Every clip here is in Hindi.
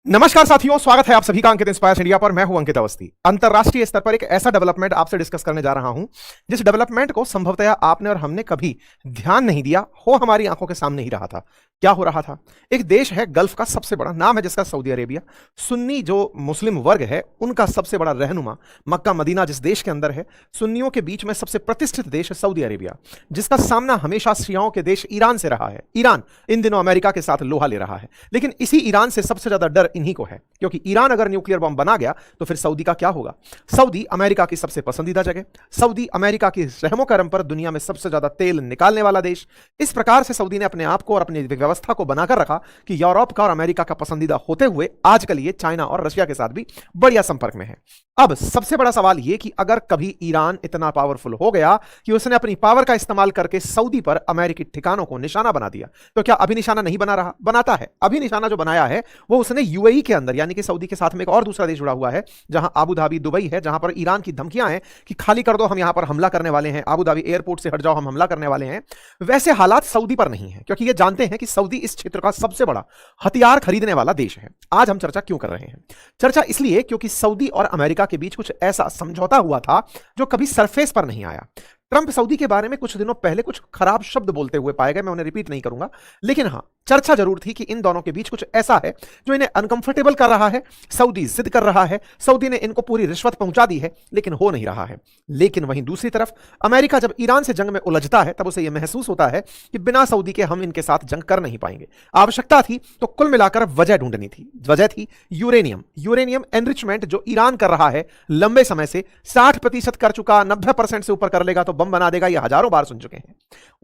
नमस्कार साथियों, स्वागत है आप सभी का अंकित इंस्पायर्स इंडिया पर। मैं हूं अंकित अवस्थी। अंतरराष्ट्रीय स्तर पर एक ऐसा डेवलपमेंट आपसे डिस्कस करने जा रहा हूं जिस डेवलपमेंट को संभवतः आपने और हमने कभी ध्यान नहीं दिया हो, हमारी आंखों के सामने ही रहा था। क्या हो रहा था? एक देश है गल्फ का सबसे बड़ा, नाम है जिसका सऊदी अरेबिया। सुन्नी जो मुस्लिम वर्ग है उनका सबसे बड़ा रहनुमा मक्का मदीना जिस देश के अंदर है, सुन्नियों के बीच में सबसे प्रतिष्ठित देश है सऊदी अरेबिया, जिसका सामना हमेशा शियाओं के देश ईरान से रहा है। ईरान इन दिनों अमेरिका के साथ लोहा ले रहा है, लेकिन इसी ईरान से सबसे ज्यादा डर इन्हीं को है, क्योंकि ईरान अगर न्यूक्लियर बम बना गया तो फिर सऊदी का क्या होगा? सऊदी अमेरिका की सबसे पसंदीदा जगह, सऊदी अमेरिका की रहमो करम पर दुनिया में सबसे ज्यादा तेल निकालने वाला देश। इस प्रकार से सऊदी ने अपने आप को और अपनी व्यवस्था को बनाकर रखा कि यूरोप का और अमेरिका का पसंदीदा होते हुए आजकल ये चाइना और रशिया के साथ भी बढ़िया संपर्क में है। अब सबसे बड़ा सवाल यह कि अगर कभी ईरान इतना पावरफुल हो गया कि उसने अपनी पावर का इस्तेमाल करके सऊदी पर अमेरिकी ठिकानों को निशाना बना दिया, तो क्या अभी निशाना नहीं बना रहा? बनाता है। अभी निशाना जो बनाया है वो उसने यूएई के अंदर, यानी कि सऊदी के साथ में एक और दूसरा देश जुड़ा हुआ है जहां अबू धाबी, दुबई है, जहां पर ईरान की धमकियां हैं कि खाली कर दो, हम यहां पर हमला करने वाले हैं, अबू धाबी एयरपोर्ट से हट जाओ, हम हमला करने वाले हैं। वैसे हालात सऊदी पर नहीं है, क्योंकि ये जानते हैं कि सऊदी इस क्षेत्र का सबसे बड़ा हथियार खरीदने वाला देश है। आज हम चर्चा क्यों कर रहे हैं? चर्चा इसलिए क्योंकि सऊदी और अमेरिका के बीच कुछ ऐसा समझौता हुआ था जो कभी सरफेस पर नहीं आया। ट्रंप सऊदी के बारे में कुछ दिनों पहले कुछ खराब शब्द बोलते हुए पाए गए, मैं उन्हें रिपीट नहीं करूंगा, लेकिन हां, चर्चा जरूर थी कि इन दोनों के बीच कुछ ऐसा है जो इन्हें अनकंफर्टेबल कर रहा है। सऊदी जिद कर रहा है, सऊदी ने इनको पूरी रिश्वत पहुंचा दी है, लेकिन हो नहीं रहा है। लेकिन वहीं दूसरी तरफ अमेरिका जब ईरान से जंग में उलझता है तब उसे यह महसूस होता है कि बिना सऊदी के हम इनके साथ जंग कर नहीं पाएंगे। आवश्यकता थी तो कुल मिलाकर वजह ढूंढनी थी। वजह थी यूरेनियम एनरिचमेंट जो ईरान कर रहा है लंबे समय से, 60% कर चुका, 90% से ऊपर कर लेगा तो बम बना देगा, यह हजारों बार सुन चुके हैं।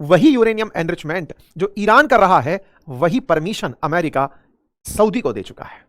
वही यूरेनियम एनरिचमेंट जो ईरान कर रहा है, वही परमिशन अमेरिका सऊदी को दे चुका है।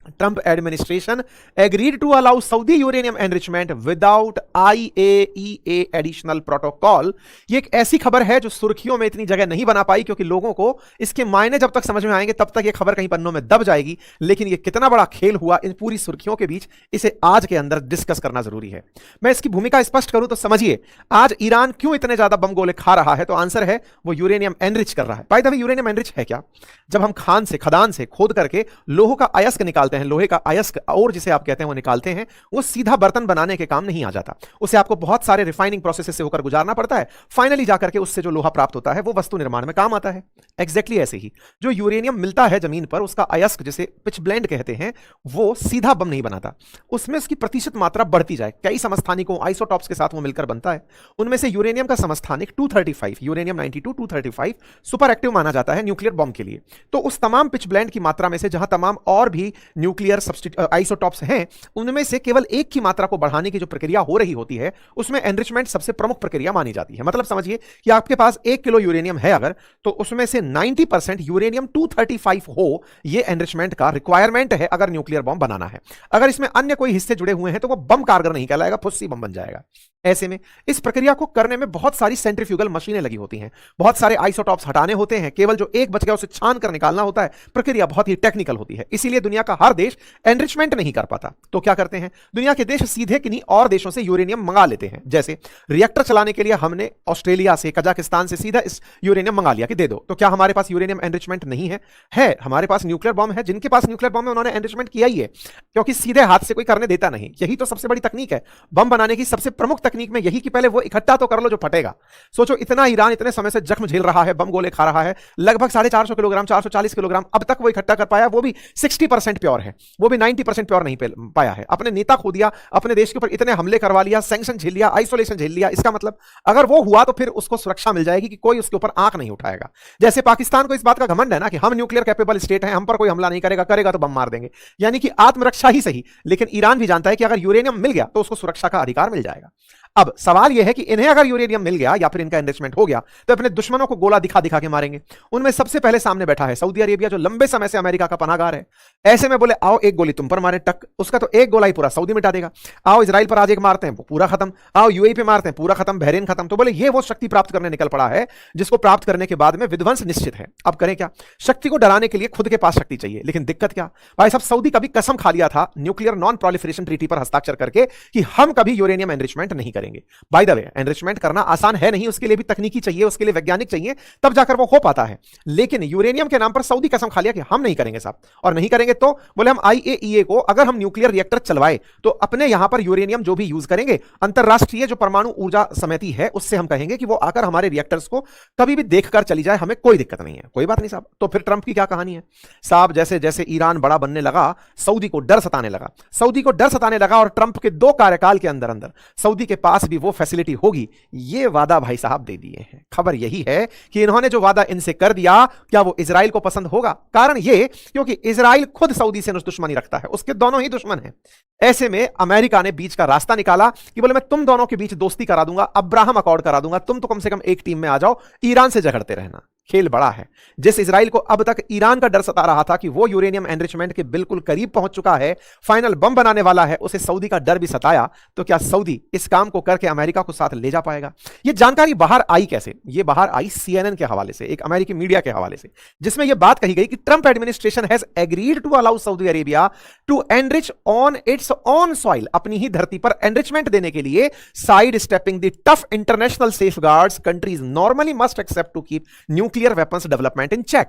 Trump administration agreed to allow Saudi uranium enrichment without IAEA additional protocol. ये एक ऐसी खबर है जो सुर्खियों में इतनी जगह नहीं बना पाई, क्योंकि लोगों को इसके मायने जब तक समझ में आएंगे तब तक ये खबर कहीं पन्नों में दब जाएगी। लेकिन ये कितना बड़ा खेल हुआ इन पूरी सुर्खियों के बीच, इसे आज के अंदर डिस्कस करना जरूरी है। मैं इसकी भूमिका स्पष्ट करूं तो समझिए, आज ईरान क्यों इतने ज्यादा बम गोले खा रहा है, तो आंसर है वो यूरेनियम एनरिच कर रहा है। By the way, uranium enrich है क्या? जब हम खदान से खोद करके लोहे का अयस्क निकालते हैं, लोहे का अयस्क और जिसे आप कहते हैं वो निकालते हैं, वो सीधा बर्तन बनाने के काम नहीं आ जाता। उसे आपको बहुत सारे रिफाइनिंग प्रोसेस से होकर गुजारना पड़ता है। फाइनली जाकर के उससे जो लोहा प्राप्त होता है वो वस्तु निर्माण में काम आता है। एग्जैक्टली ऐसे ही जो यूरेनियम मिलता है जमीन पर, उसका अयस्क जिसे पिच ब्लेंड कहते हैं, वो सीधा बम नहीं बनाता। उसमें उसकी प्रतिशत मात्रा बढ़ती जाए, कई समस्थानिकों आइसोटॉप्स के साथ वो मिलकर बनता है। उनमें से यूरेनियम का समस्थानिक 235, यूरेनियम 92 235 सुपर एक्टिव माना जाता है न्यूक्लियर बम के लिए। तो उस तमाम पिच ब्लेंड की मात्रा में से जहां तमाम और भी न्यूक्लियर आइसोटॉप्स हैं, उनमें से केवल एक की मात्रा को बढ़ाने की जो प्रक्रिया हो रही होती है, उसमें एनरिचमेंट सबसे प्रमुख प्रक्रिया मानी जाती है। मतलब समझिए कि आपके पास 1 किलो यूरेनियम है अगर, तो उसमें से 90% यूरेनियम 235 हो, यह एनरिचमेंट का रिक्वायरमेंट है अगर न्यूक्लियर बम बनाना है। अगर इसमें अन्य कोई हिस्से जुड़े हुए हैं तो वो बम कारगर नहीं कहलाएगा, फुस्सी बम बन जाएगा। ऐसे में इस प्रक्रिया को करने में बहुत सारी सेंट्रीफ्यूगल मशीनें लगी होती हैं, बहुत सारे आइसोटॉप्स हटाने होते हैं, केवल जो एक बच गया उसे छान कर निकालना होता है। प्रक्रिया बहुत ही टेक्निकल होती है, इसीलिए दुनिया का हर देश एनरिचमेंट नहीं कर पाता। तो क्या करते हैं दुनिया के देश? सीधे किन्हीं और देशों से यूरेनियम मंगा लेते हैं। जैसे रिएक्टर चलाने के लिए हमने ऑस्ट्रेलिया से, कजाकिस्तान से सीधा इस यूरेनियम मंगा लिया कि दे दो। तो क्या हमारे पास यूरेनियम एनरिचमेंट नहीं है? है। हमारे पास न्यूक्लियर बम है, जिनके पास न्यूक्लियर बम है उन्होंने एनरिचमेंट किया ही है, क्योंकि सीधे हाथ से कोई करने देता नहीं। यही तो सबसे बड़ी तकनीक है बम बनाने की, सबसे प्रमुख तकनीक में यही कि पहले वो इकट्ठा तो कर लो जो फटेगा। सोचो, इतना ईरान इतने समय से जख्म झेल रहा है, बम गोले खा रहा है, लगभग 450 किलोग्राम, 440 किलोग्राम अब तक वो इकट्ठा कर पाया, वो भी 60% प्योर है, वो भी 90% प्योर नहीं पाया है। अपने नेता खो दिया, अपने देश के ऊपर इतने हमले करवा लिया, सैंक्शन झेल लिया, आइसोलेशन झेल लिया। इसका मतलब अगर वो हुआ तो फिर उसको सुरक्षा मिल जाएगी कि कोई उसके ऊपर आंख नहीं उठाएगा। जैसे पाकिस्तान को इस बात का घमंड है ना कि हम न्यूक्लियर कैपेबल स्टेट हैं, हम पर कोई हमला नहीं करेगा, करेगा तो बम मार देंगे, यानी कि आत्मरक्षा ही सही। लेकिन ईरान भी जानता है कि अगर यूरेनियम मिल गया तो उसको सुरक्षा का अधिकार मिल जाएगा। अब सवाल यह है कि इन्हें अगर यूरेनियम मिल गया या फिर इनका एनरिचमेंट हो गया तो अपने दुश्मनों को गोला दिखा दिखा के मारेंगे। उनमें सबसे पहले सामने बैठा है सऊदी अरेबिया, जो लंबे समय से अमेरिका का पनाहगार है। ऐसे में बोले आओ एक गोली तुम पर मारे टक, उसका तो एक गोला ही पूरा सऊदी मिटा देगा। आओ इजराइल पर आज एक मारते हैं, वो पूरा खत्म। आओ यूएई पे मारते हैं, पूरा खत्म, बहरीन खत्म। तो बोले ये वो शक्ति प्राप्त करने निकल पड़ा है जिसको प्राप्त करने के बाद में विध्वंस निश्चित है। अब करें क्या? शक्ति को डराने के लिए खुद के पास शक्ति चाहिए, लेकिन दिक्कत क्या भाई साहब, सऊदी कभी कसम खा लिया था न्यूक्लियर नॉन प्रोलिफरेशन ट्रीटी पर हस्ताक्षर करके कि हम कभी यूरेनियम एनरिचमेंट नहीं करेंगे। करेंगे। बाय द वे, एनरिचमेंट करना आसान है नहीं, उसके लिए भी तकनीकी चाहिए, उसके लिए वैज्ञानिक चाहिए, तब जाकर वो हो पाता है। लेकिन यूरेनियम के नाम पर सऊदी कसम खा लिया कि हम नहीं करेंगे साहब, और नहीं करेंगे तो बोले हम IAEA को अगर हम न्यूक्लियर रिएक्टर चलवाए तो अपने यहां पर यूरेनियम जो भी यूज करेंगे, अंतरराष्ट्रीय जो परमाणु ऊर्जा समिति है उससे हम कहेंगे कि वो आकर हमारे रिएक्टर्स को कभी भी देखकर चली जाए, हमें कोई दिक्कत नहीं है। कोई बात नहीं साहब। तो फिर ट्रंप की क्या कहानी है साहब? जैसे जैसे ईरान बड़ा बनने लगा, सऊदी को डर सताने लगा, सऊदी को डर सताने लगा, और ट्रंप के 2 कार्यकाल के अंदर अंदर सऊदी के पास भी वो फैसिलिटी होगी, ये वादा भाई साहब दे दिए हैं। खबर यही है कि इन्होंने जो वादा इनसे कर दिया, क्या वो इजराइल को पसंद होगा? कारण ये क्योंकि इजराइल खुद सऊदी से दुश्मनी रखता है, उसके दोनों ही दुश्मन हैं। ऐसे में अमेरिका ने बीच का रास्ता निकाला कि बोले मैं तुम दोनों के बीच दोस्ती करा दूंगा, अब्राहम अकॉर्ड करा दूंगा, तुम तो कम से कम एक टीम में आ जाओ, ईरान से झगड़ते रहना। खेल बड़ा है। जिस इजराइल को अब तक ईरान का डर सता रहा था कि वो यूरेनियम एनरिचमेंट के बिल्कुल करीब पहुंच चुका है, फाइनल बम बनाने वाला है, उसे सऊदी का डर भी सताया, तो क्या सऊदी इस काम को करके अमेरिका को साथ ले जा पाएगा? ये जानकारी बाहर आई कैसे? ये बाहर आई CNN के हवाले से, एक अमेरिकी मीडिया के हवाले से, जिसमें यह बात कही गई कि Trump administration has agreed to allow Saudi Arabia to enrich on its on soil, अपनी ही धरती पर एनरिचमेंट देने के लिए sidestepping the tough international safeguards countries normally must accept to keep nuclear weapons development in check.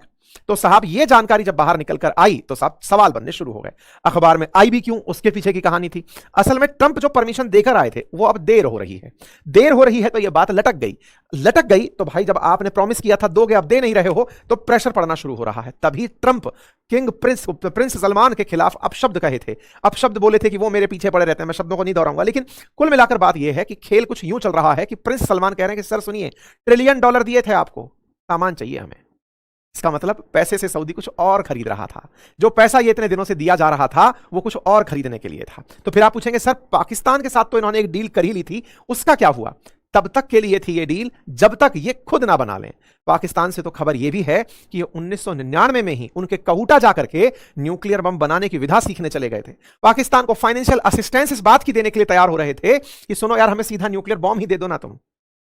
तो साहब ये जानकारी जब बाहर निकलकर आई तो साहब सवाल बनने शुरू हो गए। अखबार में आई भी क्यों, उसके पीछे की कहानी थी। असल में ट्रंप जो परमिशन देकर आए थे वो अब देर हो रही है, देर हो रही है, तो ये बात लटक गई। लटक गई तो भाई जब आपने प्रॉमिस किया था दोगे, अब दे नहीं रहे हो, तो प्रेशर पड़ना शुरू हो रहा है। तभी ट्रंप किंग प्रिंस सलमान के खिलाफ अपशब्द कहे थे, अपशब्द बोले थे कि वो मेरे पीछे पड़े रहते हैं। मैं शब्दों को नहीं दोहराऊंगा, लेकिन कुल मिलाकर बात यह है कि खेल कुछ यूं चल रहा है कि प्रिंस सलमान कह रहे हैं कि सर सुनिए, $1 ट्रिलियन दिए थे आपको, सामान चाहिए हमें। इसका मतलब पैसे से सऊदी कुछ और खरीद रहा था, जो पैसा ये इतने दिनों से दिया जा रहा था वो कुछ और खरीदने के लिए था। तो फिर आप पूछेंगे सर पाकिस्तान के साथ तो इन्होंने एक डील कर ही ली थी, उसका क्या हुआ? तब तक के लिए थी ये डील जब तक ये खुद ना बना लें। पाकिस्तान से तो खबर ये भी है कि 1999 में ही उनके कहूटा जाकर के न्यूक्लियर बम बनाने की विधा सीखने चले गए थे। पाकिस्तान को फाइनेंशियल असिस्टेंस इस बात की देने के लिए तैयार हो रहे थे कि सुनो यार, हमें सीधा न्यूक्लियर बम ही दे दो ना तुम।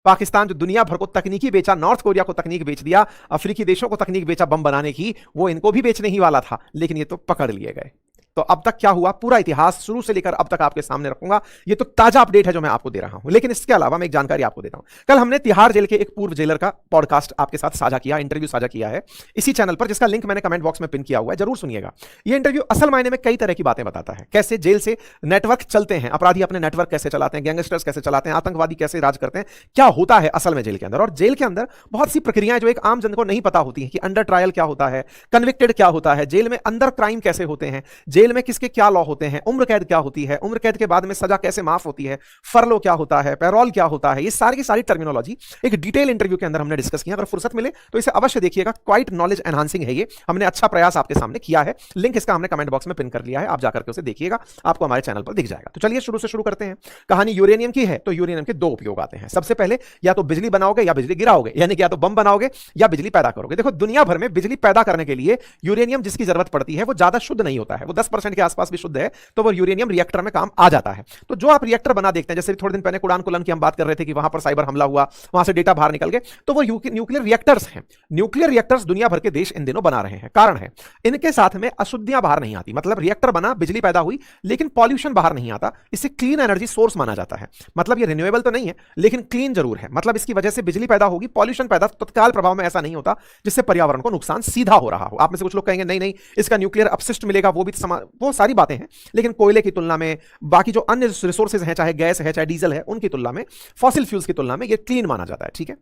पाकिस्तान जो दुनिया भर को तकनीकी बेचा, नॉर्थ कोरिया को तकनीक बेच दिया, अफ्रीकी देशों को तकनीक बेचा बम बनाने की, वो इनको भी बेचने ही वाला था, लेकिन ये तो पकड़ लिए गए। तो अब तक क्या हुआ, पूरा इतिहास शुरू से लेकर अब तक आपके सामने रखूंगा। ये तो ताजा अपडेट है जो मैं आपको दे रहा हूं, लेकिन इसके अलावा मैं एक जानकारी आपको देता हूं। कल हमने तिहाड़ जेल के एक पूर्व जेलर का पॉडकास्ट आपके साथ साझा किया, इंटरव्यू साझा किया है इसी चैनल पर, जिसका लिंक मैंने कमेंट बॉक्स में पिन किया हुआ है, जरूर सुनिएगा। यह इंटरव्यू असल मायने में कई तरह की बातें बताता है, कैसे जेल से नेटवर्क चलते हैं, अपराधी अपने नेटवर्क कैसे चलाते हैं, गैंगस्टर्स कैसे चलाते हैं, आतंकवादी कैसे राज करते हैं, क्या होता है असल में जेल के अंदर। और जेल के अंदर बहुत सी प्रक्रियाएं जो एक आम जन को नहीं पता होती है कि अंडर ट्रायल क्या होता है, कन्विक्टेड क्या होता है, जेल में अंदर क्राइम कैसे होते हैं, जेल में किसके क्या लॉ होते हैं, उम्र कैद क्या होती है, उम्र कैद के बाद में सजा कैसे माफ होती है, फरलो क्या होता है, पैरोल क्या होता है, ये सारी की सारी टर्मिनोलॉजी एक डिटेल इंटरव्यू के अंदर हमने डिस्कस किया। अगर फुर्सत मिले तो इसे अवश्य देखिएगा, क्वाइट नॉलेज एनहांसिंग है ये, हमने अच्छा प्रयास आपके सामने किया है। लिंक इसका हमने कमेंट बॉक्स में पिन कर लिया है, आप जाकर के उसे देखिएगा, आपको हमारे चैनल पर दिख जाएगा। तो चलिए शुरू से शुरू करते हैं। कहानी यूरेनियम की है, तो यूरेनियम के 2 उपयोग आते हैं। सबसे पहले या तो बिजली बनाओगे या बिजली गिराओगे, यानी कि या तो बम बनाओगे या बिजली पैदा करोगे। देखो दुनिया भर में बिजली पैदा करने के लिए यूरेनियम जिसकी जरूरत पड़ती है वो ज्यादा शुद्ध नहीं होता है, वो 10% के आसपास भी शुद्ध है, तो वो यूरेनियम रिएक्टर में काम आ जाता है। तो जो आप रिएक्टर बना देखते हैं, जैसे थोड़े दिन पहले कुरान कुलन की हम बात कर रहे थे कि वहां पर साइबर हमला हुआ, वहां से डेटा बाहर निकल गए, तो वो न्यूक्लियर रिएक्टर्स हैं। न्यूक्लियर रिएक्टर्स दुनिया भर के देश इन दिनों बना रहे हैं। कारण है इनके साथ में अशुद्धियां बाहर नहीं आती, मतलब रिएक्टर बना, बिजली पैदा हुई, लेकिन पॉल्यूशन बाहर नहीं आता। इसे क्लीन एनर्जी सोर्स माना जाता है। मतलब ये रिन्यूएबल तो नहीं है लेकिन क्लीन जरूर है। मतलब इसकी वजह से बिजली पैदा होगी, पॉल्यूशन पैदा तत्काल प्रभाव में ऐसा नहीं होता जिससे पर्यावरण को नुकसान सीधा हो रहा हो। आप में से कुछ लोग कहेंगे नहीं नहीं इसका न्यूक्लियर अपशिष्ट मिलेगा, वो सारी बातें हैं, लेकिन कोयले की तुलना में, बाकी जो अन्य रिसोर्सेज हैं, चाहे गैस है चाहे डीजल है, उनकी तुलना में, फॉसिल फ्यूल्स की तुलना में ये क्लीन माना जाता है। ठीक है,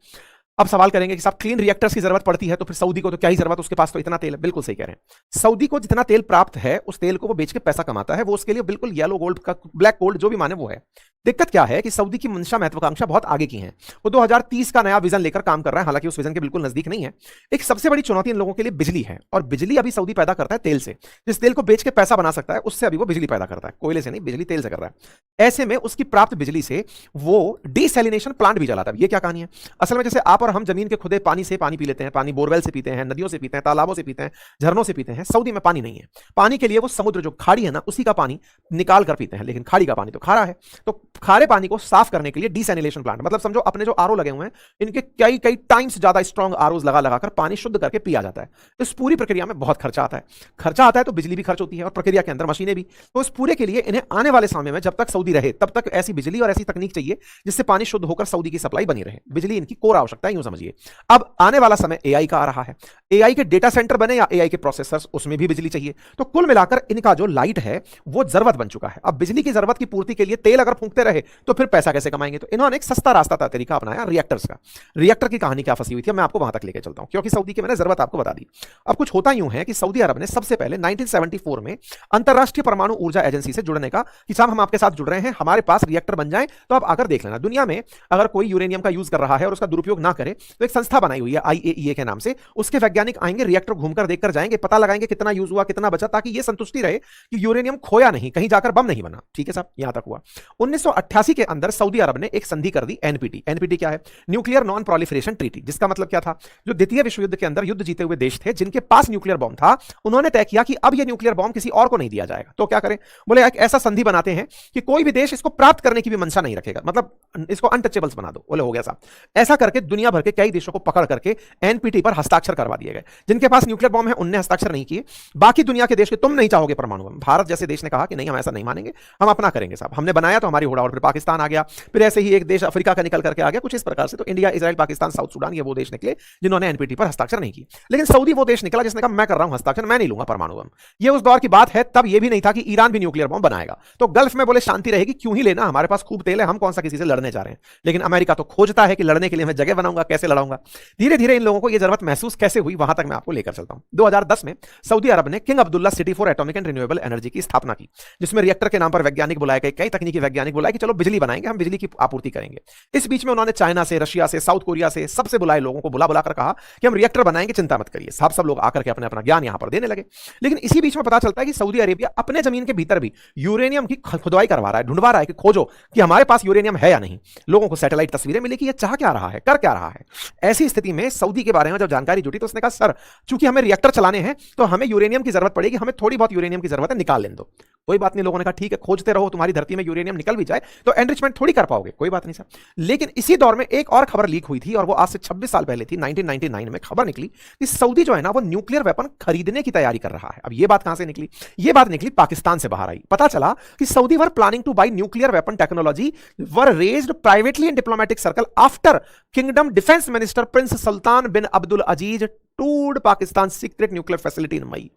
अब सवाल करेंगे कि साहब क्लीन रिएक्टर्स की जरूरत पड़ती है तो फिर सऊदी को तो क्या ही जरूरत, उसके पास तो इतना तेल है। बिल्कुल सही कह रहे हैं, सऊदी को जितना तेल प्राप्त है उस तेल को वो बेच के पैसा कमाता है, वो उसके लिए बिल्कुल येलो गोल्ड का, ब्लैक गोल्ड जो भी माने वो है। दिक्कत क्या है कि सऊदी की मंशा महत्वाकांक्षा बहुत आगे की है, वो 2030 का नया विजन लेकर काम कर रहा है, हालांकि उस विजन के बिल्कुल नजदीक नहीं है। एक सबसे बड़ी चुनौती इन लोगों के लिए बिजली है, और बिजली अभी सऊदी पैदा करता है तेल से। जिस तेल को बेच के पैसा बना सकता है उससे अभी वो बिजली पैदा करता है, कोयले से नहीं, बिजली तेल से कर रहा है। ऐसे में उसकी प्राप्त बिजली से वो डिसैलिनेशन प्लांट भी चलाता है। ये क्या कहानी है, असल में जैसे आप और और हम जमीन के खुदे पानी से पानी पी लेते हैं, पानी बोरवेल से पीते हैं, नदियों से पीते हैं, तालाबों से पीते हैं, झरनों से पीते हैं। सऊदी में पानी नहीं है। पानी के लिए वो समुद्र जो खाड़ी है ना, उसी का पानी निकाल कर पीते हैं, लेकिन खाड़ी का पानी तो खारा है। तो खारे पानी को साफ करने के लिए डिसैलिनेशन प्लांट, मतलब समझो अपने जो आरओ लगे हुए हैं, इनके कई कई टाइम्स ज्यादा स्ट्रॉन्ग आरओ लगा लगाकर पानी शुद्ध करके पिया जाता है। इस पूरी प्रक्रिया में बहुत खर्चा आता है। खर्चा आता है तो बिजली भी खर्च होती है और प्रक्रिया के अंदर मशीनें भी। तो इस पूरे के लिए इन्हें आने वाले समय में जब तक सऊदी रहे तब तक ऐसी बिजली और ऐसी तकनीक चाहिए जिससे पानी शुद्ध होकर सऊदी की सप्लाई बनी रहे। बिजली इनकी कोर आवश्यकता है, यूं समझिए। अब आने वाला समय एआई का आ रहा है। एआई के डेटा सेंटर बने या एआई के प्रोसेसर्स, उसमें भी बिजली चाहिए। तो कुल मिलाकर इनका जो लाइट है वो जरूरत बन चुका है। अब बिजली की जरूरत की पूर्ति के लिए तेल अगर फूंकते रहे तो फिर पैसा कैसे कमाएंगे? तो इन्होंने एक सस्ता रास्ता तरीका अपनाया, रिएक्टर्स का। रिएक्टर की कहानी क्या फंसी हुई थी, मैं आपको वहां तक लेकर चलता हूं, क्योंकि सऊदी की मैंने जरूरत आपको बता दी। अब कुछ होता यूं है कि सऊदी अरब ने सबसे पहले 1974 में अंतरराष्ट्रीय परमाणु ऊर्जा एजेंसी से जुड़ने का कि साहब हम आपके साथ जुड़ रहे हैं, हमारे पास रिएक्टर बन जाए तो आप आकर देख लेना। दुनिया में अगर कोई यूरेनियम का यूज कर रहा है और उसका दुरुपयोग ना करे तो एक संस्था बनाई हुई है IAEA के नाम से। उसके वैज्ञानिक आएंगे, रिएक्टर घूमकर देखकर जाएंगे, पता लगाएंगे कितना यूज हुआ, कितना बचा, ताकि यह संतुष्टि रहे कि यूरेनियम खोया नहीं, कहीं जाकर बम नहीं बना। ठीक है साहब, यहां तक हुआ। 1988 के अंदर सऊदी अरब ने एक संधि कर दी, एनपीटी। एनपीटी क्या है? Nuclear non proliferation treaty. जिसका मतलब क्या था? जो द्वितीय विश्व युद्ध के अंदर युद्ध जीते हुए देश थे जिनके पास न्यूक्लियर बॉम्ब था, उन्होंने तय किया कि अब यह न्यूक्लियर बॉम्ब किसी और को नहीं दिया जाएगा। तो क्या करें? बोले एक ऐसा संधि बनाते हैं कि कोई भी देश इसको प्राप्त करने की भी मंशा नहीं रखेगा, मतलब इसको अनटचेबल्स बना दो। बोले हो गया साहब। ऐसा करके दुनिया भर के कई देशों को पकड़ करके एनपीटी पर हस्ताक्षर करवा दिए गए। जिनके पास न्यूक्लियर बॉम्ब है उनने हस्ताक्षर नहीं किए। बाकी दुनिया के देश के, तुम नहीं चाहोगे परमाणु बम, भारत जैसे देश ने कहा कि नहीं हम ऐसा नहीं मानेंगे, हम अपना करेंगे साहब, हमने बनाया तो हमारी होड़ा। और फिर पाकिस्तान आ गया, फिर ऐसे ही एक देश अफ्रीका का निकल करके आ गया, कुछ इस प्रकार से। तो India, Israel, Pakistan, south Sudan, ये वो देश निकले जिन्होंने एनपीटी पर हस्ताक्षर नहीं किए। लेकिन सऊदी वो देश निकला जिसने कहा मैं कर रहा हूं हस्ताक्षर, मैं नहीं लूंगा परमाणु बम। ये उस दौर की बात है, तब ये भी नहीं था कि ईरान भी न्यूक्लियर बम बनाएगा। तो गल्फ में बोले शांति रहेगी, क्यों ही लेना, हमारे पास खूब तेल है, हम कौन सा किसी से लड़ने जा रहे हैं। लेकिन अमेरिका तो खोजता है कि लड़ने के लिए मैं जगह बनाऊंगा, कैसे लड़ाऊंगा। धीरे धीरे इन लोगों को यह जरूरत महसूस कैसे हुई, वहां तक मैं आपको लेकर चलता हूं। 2010 में सऊदी अरब ने king Abdullah city for atomic and renewable energy की स्थापना की, जिसमें रिएक्टर के नाम पर वैज्ञानिक बुलाए गए, कई तकनीकी वैज्ञानिक बुलाए कि चलो बिजली बनाएंगे, हम बिजली की आपूर्ति करेंगे। इस बीच में उन्होंने चाइना से, रशिया से, साउथ कोरिया से, सबसे बुलाए लोगों को बुला बुलाकर कहा कि हम रिएक्टर बनाएंगे, चिंता मत करिए साहब। सब लोग आकर के अपने अपना ज्ञान यहां पर देने लगे। लेकिन इसी बीच में पता चलता है कि सऊदी अरेबिया अपने जमीन के भीतर भी यूरेनियम की खुदाई करवा रहा है, ढूंढवा रहा है कि खोजो कि हमारे पास यूरेनियम है या नहीं। लोगों को सैटेलाइट तस्वीरें मिली कि यह चाह क्या रहा है, कर क्या रहा है। ऐसी स्थिति में सऊदी के बारे में जब जानकारी जुटी तो उसने कहा सर, चूंकि हमें रिएक्टर चलाने हैं तो हमें यूरेनियम की जरूरत पड़ेगी, हमें थोड़ी बहुत यूरेनियम की जरूरत है, निकाल लें दो। कोई बात नहीं, लोगों ने कहा ठीक है, खोजते रहो, तुम्हारी धरती में यूरेनियम निकल भी जाए तो एनरिचमेंट थोड़ी कर पाओगे, कोई बात नहीं सर। लेकिन इसी दौर में एक और खबर लीक हुई थी, और वो आज से 26 साल पहले थी। 1999 में खबर निकली कि सऊदी जो है ना, वो न्यूक्लियर वेपन खरीदने की तैयारी कर रहा है। अब ये बात कहां से निकली? ये बात निकली पाकिस्तान से बाहर आई। पता चला कि Saudi were planning to buy nuclear weapon technology were raised privately in diplomatic circle after kingdom defence minister prince Sultan bin Abdul Aziz toured Pakistan secret nuclear facility in May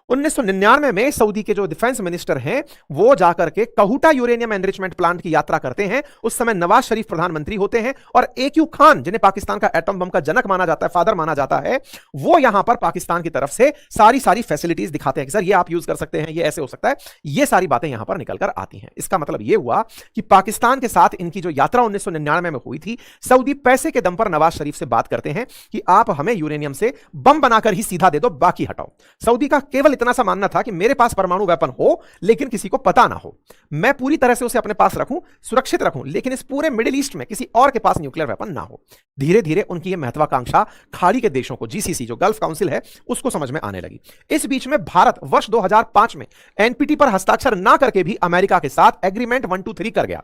1999 में। सऊदी के जो डिफेंस मिनिस्टर हैं वो जाकर के कहूटा यूरेनियम एनरिचमेंट प्लांट की यात्रा करते हैं। उस समय नवाज शरीफ प्रधानमंत्री होते हैं और AQ खान, जिन्हें पाकिस्तान का एटम बम का जनक माना जाता है, फादर माना जाता है, वो यहां पर पाकिस्तान की तरफ से सारी फैसिलिटीज दिखाते हैं कि सर ये आप यूज कर सकते हैं, ये ऐसे हो सकता है। ये सारी बातें यहां पर निकल कर आती हैं। इसका मतलब ये हुआ कि पाकिस्तान के साथ इनकी जो यात्रा 1999 में हुई थी, सऊदी पैसे के दम पर नवाज शरीफ से बात करते हैं कि आप हमें यूरेनियम से बम बनाकर ही सीधा दे दो, बाकी हटाओ। सऊदी का केवल इतना सा मानना था कि मेरे पास परमाणु वेपन हो लेकिन किसी को पता ना हो, मैं पूरी तरह से उसे अपने पास रखूं, सुरक्षित रखूं, लेकिन इस पूरे मिडिल ईस्ट में किसी और के पास न्यूक्लियर वेपन ना हो। धीरे धीरे उनकी यह महत्वाकांक्षा खाड़ी के देशों को, GCC जो गल्फ काउंसिल है, उसको समझ में आने लगी। इस बीच में भारत वर्ष 2005 में एनपीटी पर हस्ताक्षर ना करके भी अमेरिका के साथ एग्रीमेंट 123 कर गया।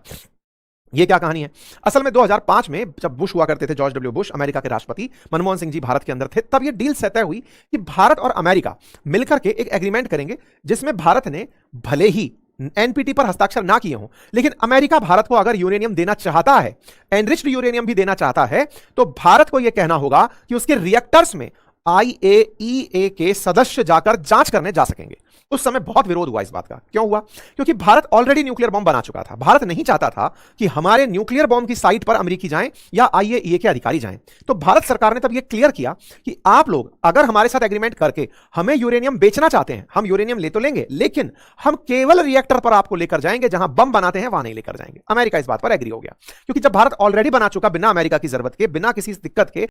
ये क्या कहानी है? असल में 2005 में जब बुश हुआ करते थे, जॉर्ज W बुश अमेरिका के राष्ट्रपति, मनमोहन सिंह जी भारत के अंदर थे, तब ये डील तय हुई कि भारत और अमेरिका मिलकर के एक एग्रीमेंट करेंगे जिसमें भारत ने भले ही एनपीटी पर हस्ताक्षर ना किए हों, लेकिन अमेरिका भारत को अगर यूरेनियम देना चाहता है, एनरिच्ड यूरेनियम भी देना चाहता है, तो भारत को यह कहना होगा कि उसके रिएक्टर्स में IAEA के सदस्य जाकर जांच करने जा सकेंगे। उस समय बहुत विरोध हुआ इस बात का। क्यों हुआ? क्योंकि भारत ऑलरेडी न्यूक्लियर बम बना चुका था। भारत नहीं चाहता था कि हमारे न्यूक्लियर बम की साइट पर अमेरिकी जाएं या IAEA के अधिकारी जाएं। तो भारत सरकार ने तब यह क्लियर किया कि आप लोग अगर हमारे साथ एग्रीमेंट करके हमें यूरेनियम बेचना चाहते हैं, हम यूरेनियम ले तो लेंगे, लेकिन हम केवल रिएक्टर पर आपको लेकर जाएंगे, जहां बम बनाते हैं वहां नहीं लेकर जाएंगे। अमेरिका इस बात पर एग्री हो गया, क्योंकि जब भारत ऑलरेडी बना चुका, बिना अमेरिका की जरूरत के, बिना किसी दिक्कत के